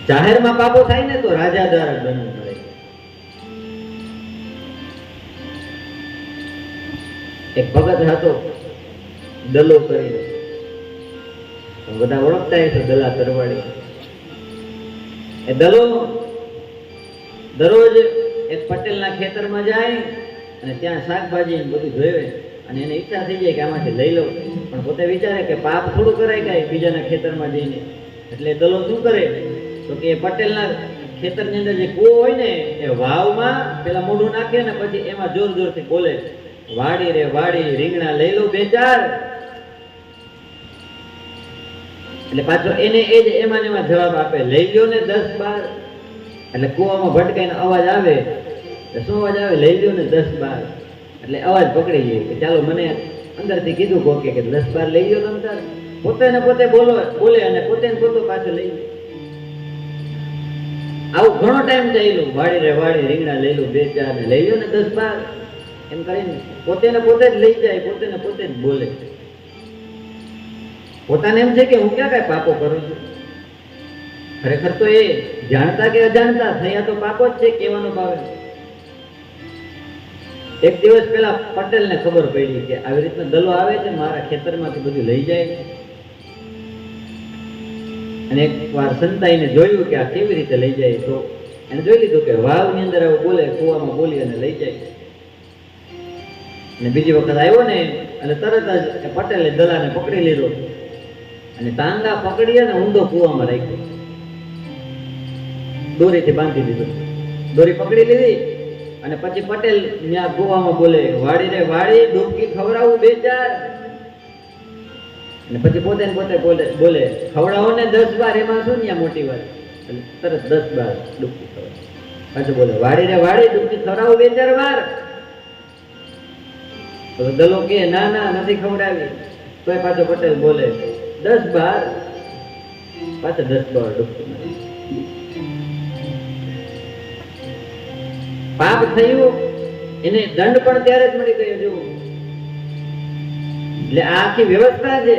જાહેરમાં પાપો થાય ને તો રાજા દ્વારા દંડ મળે. એક ભગત હતો દલો કરીને, બધા ઓળખતા હશે દલા તરવાડી. એ દલો દરરોજ એક પટેલના ખેતરમાં જાય અને ત્યાં શાકભાજી બધું જોવે અને એને ઈચ્છા થઈ જાય કે આમાંથી લઈ લઉં, પણ પોતે વિચારે કે પાપ થોડું કરાય કાંઈ બીજાના ખેતરમાં જઈને. એટલે દલો શું કરે તો કે પટેલના ખેતરની અંદર જે કૂવો હોય ને એ વાવમાં પેલા મોઢું નાખે ને પછી એમાં જોર જોરથી બોલે, વાડી રે વાડી રીંગણા લઈ લો 2-4. એટલે પાછો એને એ જ એમાં ને એમાં જવાબ આપે, લઈ લ્યો ને 10-12. એટલે કૂવામાં ભટકાઈને અવાજ આવે, શું અવાજ આવે? લઈ લ્યો ને 10-12. એટલે અવાજ પકડી જાય કે ચાલો મને અંદરથી કીધું કોકે કે 10-12 લઈ લ્યો તમે તાર. પોતે ને પોતે બોલે અને પોતે ને પોતે પાછો લઈ લે. આવું ઘણો ટાઈમ ચાલ્યું, વાડી રે વાડી રીંગણા લઈ લો 2-4 ને લઈ લ્યો ને 10-12 એમ કરીને પોતે ને પોતે જ લઈ જાય, પોતે ને પોતે જ બોલે. પોતાને એમ છે કે હું ક્યાં કઈ પાપો કરું છું. ખરેખર તો એ જાણતા કે અજાણતા થયા તો પાપો જ છે, કહેવાનો ભાવે. એક દિવસ પેલા પટેલને ખબર પડી કે આવી રીતના દલો આવે છે, મારા ખેતરમાંથી બધું લઈ જાય. અને એક વાર સંતાઈને જોયું કે આ કેવી રીતે લઈ જાય, તો એને જોઈ લીધું કે વાવની અંદર આવું બોલે, કૂવામાં બોલી અને લઈ જાય. અને બીજી વખત આવ્યો ને એટલે તરત જ પટેલે દલાને પકડી લીધો અને ટાંગા પકડી અને ઊંધો કૂવામાં રાખ્યો, દોરીથી બાંધી દીધો. દોરી પકડી લીધી અને પછી પટેલ ત્યાં કૂવામાં બોલે, વાડી રે વાડી ડૂબકી ખવડાવું 2-4. અને પછી પોતે ને પોતે બોલે, ખવડાવો ને 10-12. એમાં શું ત્યાં મોટી વાત? તરત 10-12 ડૂબકી ખવડાવે. પાછું બોલે, વાડી રે વાડી ડૂબકી ખવડાવું 2-4 વાર. તો દલો કે ના ના નથી ખવડાવી. તોય પાછો પટેલ બોલે 10-12. પાછો 10-12 ડૂબકી. પાપ થયું એને દંડ પણ ત્યારે જ મળી ગયો. જોવું એટલે આ આખી વ્યવસ્થા છે.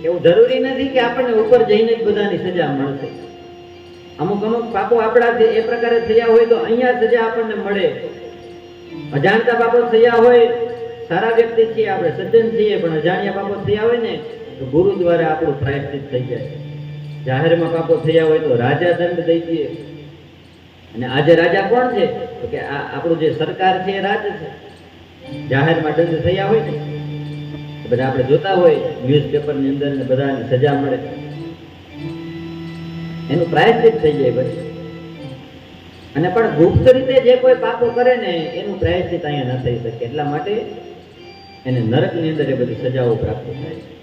એવું જરૂરી નથી કે આપણને ઉપર જઈને જ બધાની સજા મળશે. અમુક અમુક પાપો આપણા એ પ્રકારે થયા હોય તો અહીંયા સજા આપણને મળે. અજાણતા પાપો થયા હોય, સારા વ્યક્તિ છીએ આપણે, સજ્જન છીએ, પણ અજાણ્યા પાપો થયા હોય ને તો ગુરુ દ્વારા આપણું પ્રાયશ્ચિત થઈ જાય. જાહેરમાં પાપો થયા હોય તો રાજા દંડ દઈ દે. અને આજે રાજા કોણ છે? તો કે આ આપણું જે સરકાર છે એ રાજ છે. જાહેરમાં દંડ થયા હોય ને બધા આપણે જોતા હોય ન્યૂઝપેપરની અંદર ને બધાને સજા મળે, એનું પ્રાયશ્ચિત થઈ જાય પછી. અને પણ ગુપ્ત રીતે જે કોઈ પાપો કરે ને એનું પ્રાયશ્ચિત અહીંયા ન થઈ શકે. એટલા માટે એને નરકની અંદર એ બધી સજાઓ પ્રાપ્ત થાય છે.